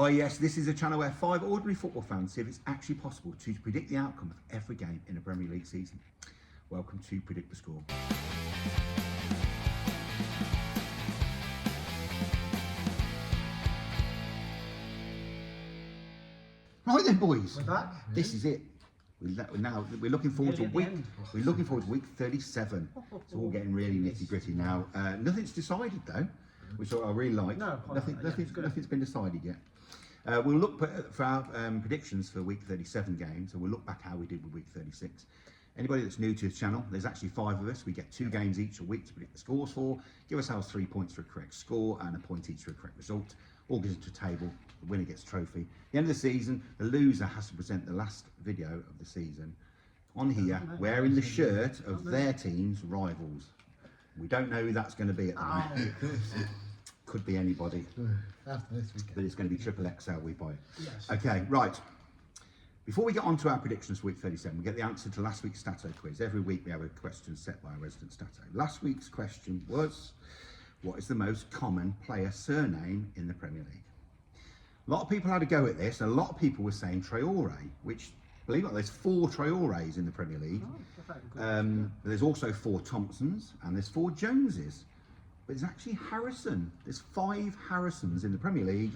Hi, yes, this is a channel where 5 ordinary football fans see if it's actually possible to predict the outcome of every game in a Premier League season. Welcome to Predict the Score. Right then, boys. We're back. This is it. We're looking forward to week 37. It's all getting really nitty gritty now. Nothing's decided though, which I really like. Nothing's been decided yet. We'll look for our predictions for week 37 games, and we'll look back how we did with week 36. Anybody that's new to the channel, there's actually 5 of us. We get 2 games each a week to predict the scores for. Give ourselves 3 points for a correct score and a point each for a correct result. All goes into a table. The winner gets a trophy. At the end of the season, the loser has to present the last video of the season on here, wearing the shirt of their team's rivals. We don't know who that's going to be at the moment. Could be anybody. After this weekend. But it's going to be triple XL we buy. Yes. Okay, right. Before we get on to our predictions for week 37, we get the answer to last week's Stato quiz. Every week we have a question set by our resident Stato. Last week's question was, what is the most common player surname in the Premier League? A lot of people had a go at this, and a lot of people were saying Traore, which, believe it or not, there's 4 Traores in the Premier League. There's also 4 Thompsons, and there's 4 Joneses. But there's actually Harrison. There's 5 Harrisons in the Premier League.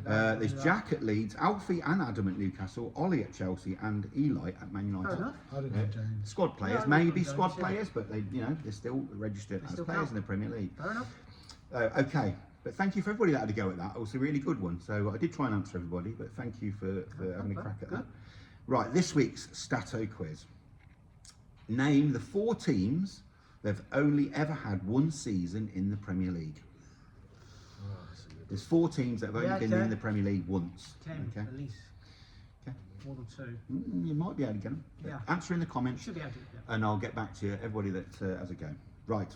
There's Jack at Leeds, Alfie and Adam at Newcastle, Ollie at Chelsea, and Eli at Man United. I don't know James. Squad players, maybe squad players, but they're still registered as players in the Premier League. Fair enough. Okay, but thank you for everybody that had a go at that. It was a really good one. So I did try and answer everybody, but thank you for having a crack at that. Right, this week's Stato quiz. Name the 4 teams that have only ever had 1 season in the Premier League. There's 4 teams that have only been in the Premier League once. 10, at least. Okay. More than 2. You might be able to get them. Yeah. Answer in the comments. Should be able to. Yeah. And I'll get back to you, everybody that has a go. Right,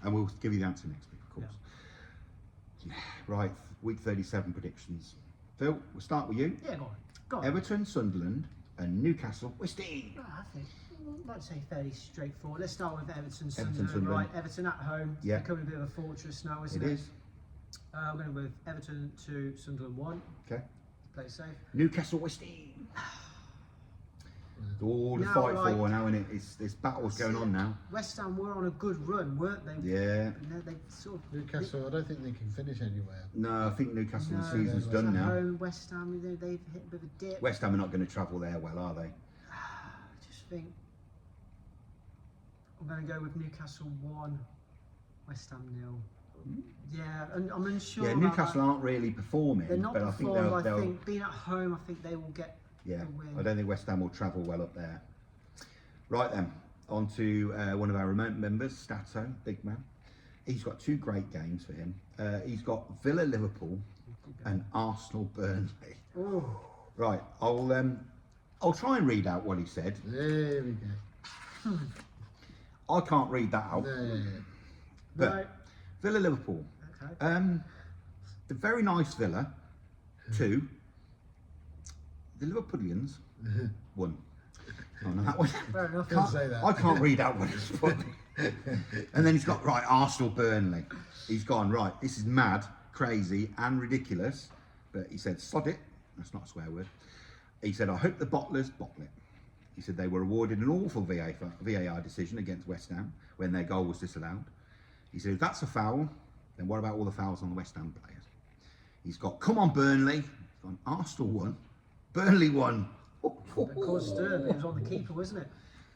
and we'll give you the answer next week, of course. Yeah. Right, week 37 predictions. Phil, we'll start with you. Yeah, go on. Everton, Sunderland, and Newcastle, West Ham. I think I'd like to say fairly straightforward. Let's start with Everton, Sunderland. Right, Everton at home. Yeah. Becoming a bit of a fortress now, isn't it? It is. I'm going with Everton 2, Sunderland 1. Okay. Play it safe. Newcastle, West Ham. All the fight for now, and there's battles going on now. West Ham were on a good run, weren't they? Yeah. They sort of, Newcastle, I don't think they can finish anywhere. No, I think Newcastle's season's done now. Home, West Ham, they've hit a bit of a dip. West Ham are not going to travel there well, are they? I just think I'm going to go with Newcastle 1, West Ham 0. Yeah, and I'm unsure. Yeah, Newcastle aren't really performing. They're not but performing. I think think being at home, I think they will get. Yeah, I don't think West Ham will travel well up there. Right then, on to one of our remote members, Stato, big man. He's got 2 great games for him. He's got Villa, Liverpool, and Arsenal, Burnley. Oh. Right, I'll try and read out what he said. There we go. I can't read that out. But No. Villa, Liverpool. Okay. The very nice Villa, 2. The Liverpoolians, 1. Oh, no, that one. Fair enough. Can't say that. I can't read out what he's put. And then he's got, right, Arsenal, Burnley. He's gone, right, this is mad, crazy and ridiculous. But he said, sod it. That's not a swear word. He said, I hope the bottlers bottle it. He said they were awarded an awful VAR decision against West Ham when their goal was disallowed. He said, if that's a foul, then what about all the fouls on the West Ham players? He's got, come on, Burnley. He's gone, Arsenal 1. Burnley 1. It caused stir, it was on the keeper, wasn't it?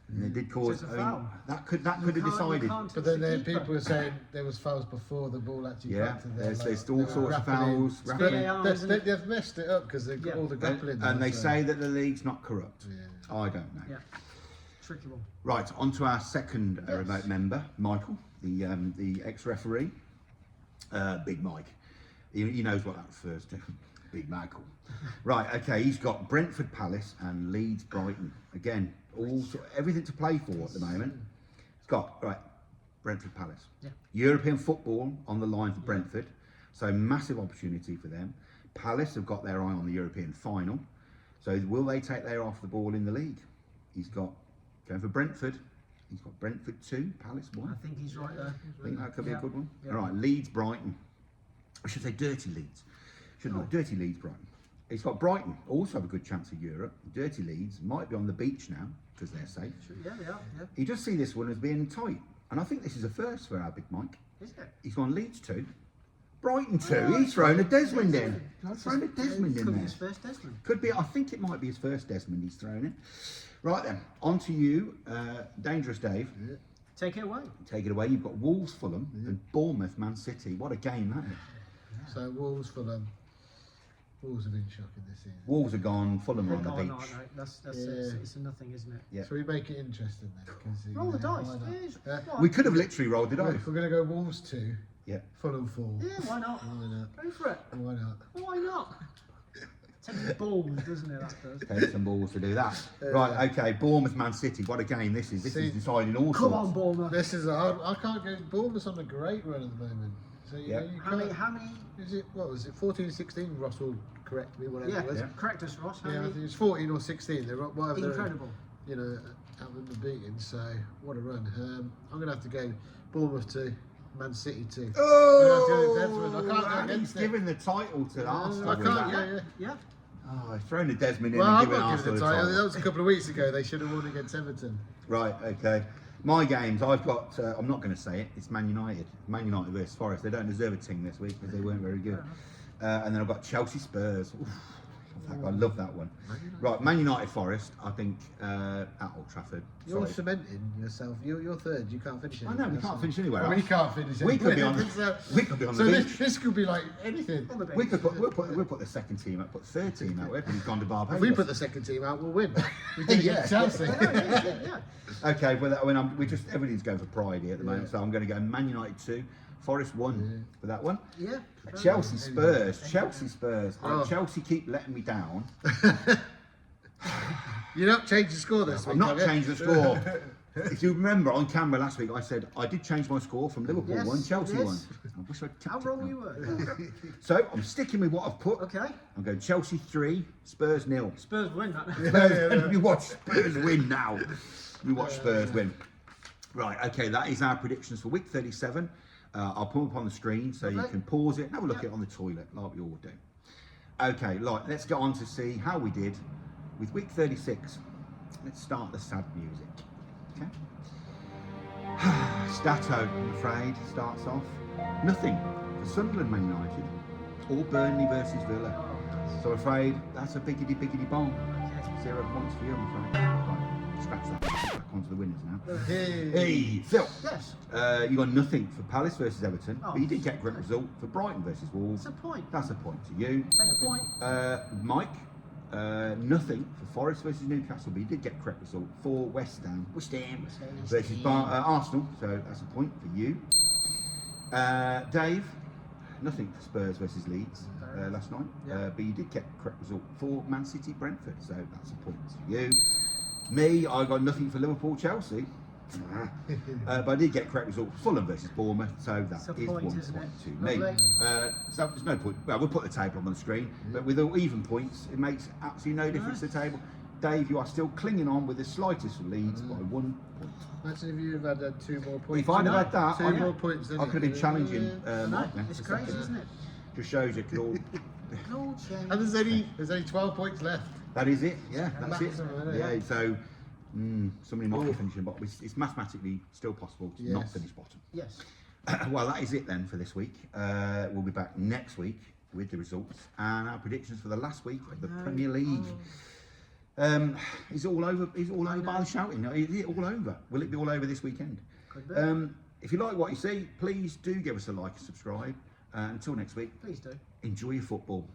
And it did cause. So it's a foul. That could have decided. But then people were saying there was fouls before the ball actually got to their there's all sorts of fouls. They've messed it up because they've got all the grappling. And they say that the league's not corrupt. Yeah. I don't know. Yeah. Tricky one. Right, on to our second remote member, Michael, the ex-referee. Big Mike. He knows what that refers to. Big Michael. Right, okay, he's got Brentford Palace and Leeds Brighton. Again, everything to play for at the moment. He's got, right, Brentford Palace. Yeah. European football on the line for Brentford, so massive opportunity for them. Palace have got their eye on the European final, so will they take their eye off the ball in the league? He's got, going for Brentford, he's got Brentford 2, Palace 1. I think he's right there. I think that could be a good one. Yeah. All right, Leeds Brighton. I should say Dirty Leeds. Shouldn't I? Dirty Leeds Brighton. He's got Brighton, also have a good chance of Europe. Dirty Leeds might be on the beach now because they're safe. Yeah, they are. Yeah. He does see this one as being tight, and I think this is a first for our big Mike. Is it? He's gone Leeds 2, Brighton 2. He's thrown a Desmond in. He's thrown a Desmond in Could be there. his first Desmond. Could be. I think it might be his first Desmond he's thrown in. Right then, on to you, Dangerous Dave. Yeah. Take it away. Take it away. You've got Wolves, Fulham, and Bournemouth, Man City. What a game that is. So Wolves, Fulham. Wolves have been shocking this season. Wolves are gone. Fulham are on the Oh, beach. no, that's Yeah. it's a nothing, isn't it? Yeah. So we make it interesting then. 'Cause, Roll the dice. why not? Yeah, why? We could have literally rolled it Right, off. we're going to go Wolves 2, Yeah. Fulham 4. Yeah, why not? Why not? Go for it. Why not? Why not? Takes balls, doesn't it? That does. Take some balls to do that. Right, okay. Bournemouth, Man City. What a game this is. This See- is deciding all Come sorts. on, Bournemouth. This is a hard. I can't go. Bournemouth's on a great run at the moment. So you Yeah. know, you How can't. many? How many? Is it what was it? 14, 16. Ross will correct me. Whatever Yeah, it was. Yeah. correct us, Ross. How Yeah, I many? think it's 14 or 16. They're whatever. they're, Incredible. You know, out of the beating. So what a run. I'm gonna have to go Bournemouth 2, Man City 2. Oh, I can't go and he's against it. giving the title to Arsenal. I with can't. that. Yeah. Yeah. Oh, he's thrown the Desmond in Well, and I'm given not Arsenal giving the the title. title. That was a couple of weeks ago. They should have won against Everton. Right, okay. My games, I've got, I'm not going to say it, it's Man United. Man United versus Forest. They don't deserve a ting this week because they weren't very good. And then I've got Chelsea Spurs. Oof, I love that one. Right, Man United Forest, I think, at Old Trafford. You're Sorry. cementing yourself. You're third. You can't finish. I know, we can't finish anywhere Well, else. we can't finish. We could be on, anywhere. we could be on So the this, beach. this could be like anything. On the bench. We could we'll put the second team out, put the third team out. We've gone to Barbados. If we put the second team out, we'll win. We did it Yeah. against Chelsea. Yeah. Okay, well, we just everything's going for pride here at the moment, so I'm going to go Man United 2, Forest 1 for that one. Yeah. Chelsea Spurs. Chelsea Spurs. Oh. Chelsea keep letting me down. You're not changing the score this week. I'm not have you? changing the score. If you remember on camera last week, I said I did change my score from Liverpool Yes, 1, Chelsea 1. yes. I wish I'd How tipped it wrong now. you were. So I'm sticking with what I've put. Okay. I'm going Chelsea 3, Spurs 0. Spurs win that. Spurs, you watch Spurs win now. You watch Spurs win. Right, okay, that is our predictions for week 37. I'll put them up on the screen so you Lovely. can pause it and have a look at it on the toilet, like we all do. Okay, right, let's get on to see how we did with week 36. Let's start the sad music. Okay. Stato, I'm afraid, starts off. Nothing for Sunderland, Man United, or Burnley versus Villa. So I'm afraid that's a biggity bomb. 0 points for you, I'm afraid. Right, scratch that. Back onto the winners now. Hey. Hey, Phil. Yes. You got nothing for Palace versus Everton, Oh. but you did get a great result for Brighton versus Wolves. That's a point. That's a point to you. Take a point. Mike, nothing for Forest versus Newcastle, but you did get a correct result for West Ham versus Arsenal, so that's a point for you. Dave, nothing for Spurs versus Leeds last night, Yeah. but you did get a correct result for Man City Brentford, so that's a point for you. Me, I got nothing for Liverpool Chelsea. But I did get a correct result for Fulham versus Bournemouth, so that It's a is point, 1 isn't point it? to me. Lovely. So there's no point. Well, we'll put the table on the screen, but with all even points, it makes absolutely no difference to the table. Dave, you are still clinging on with the slightest leads by 1 point. Imagine if you had 2 more points. If I'd have had that, Two more points, then I could have been challenging No, Mike then. it's for crazy, second. isn't it? Just shows you it could all. No change. And there's only 12 points left. That is it. Yeah, that's it. Maximum, isn't it? Yeah. So somebody might be finishing bottom. It's mathematically still possible to not Yes. finish bottom. Yes. Well, that is it then for this week. We'll be back next week with the results and our predictions for the last week of the Premier League. Is it all over? Is it all over by the shouting? Is it all over? Will it be all over this weekend? Could be. If you like what you see, please do give us a like and subscribe. Until next week, Please do. enjoy your football.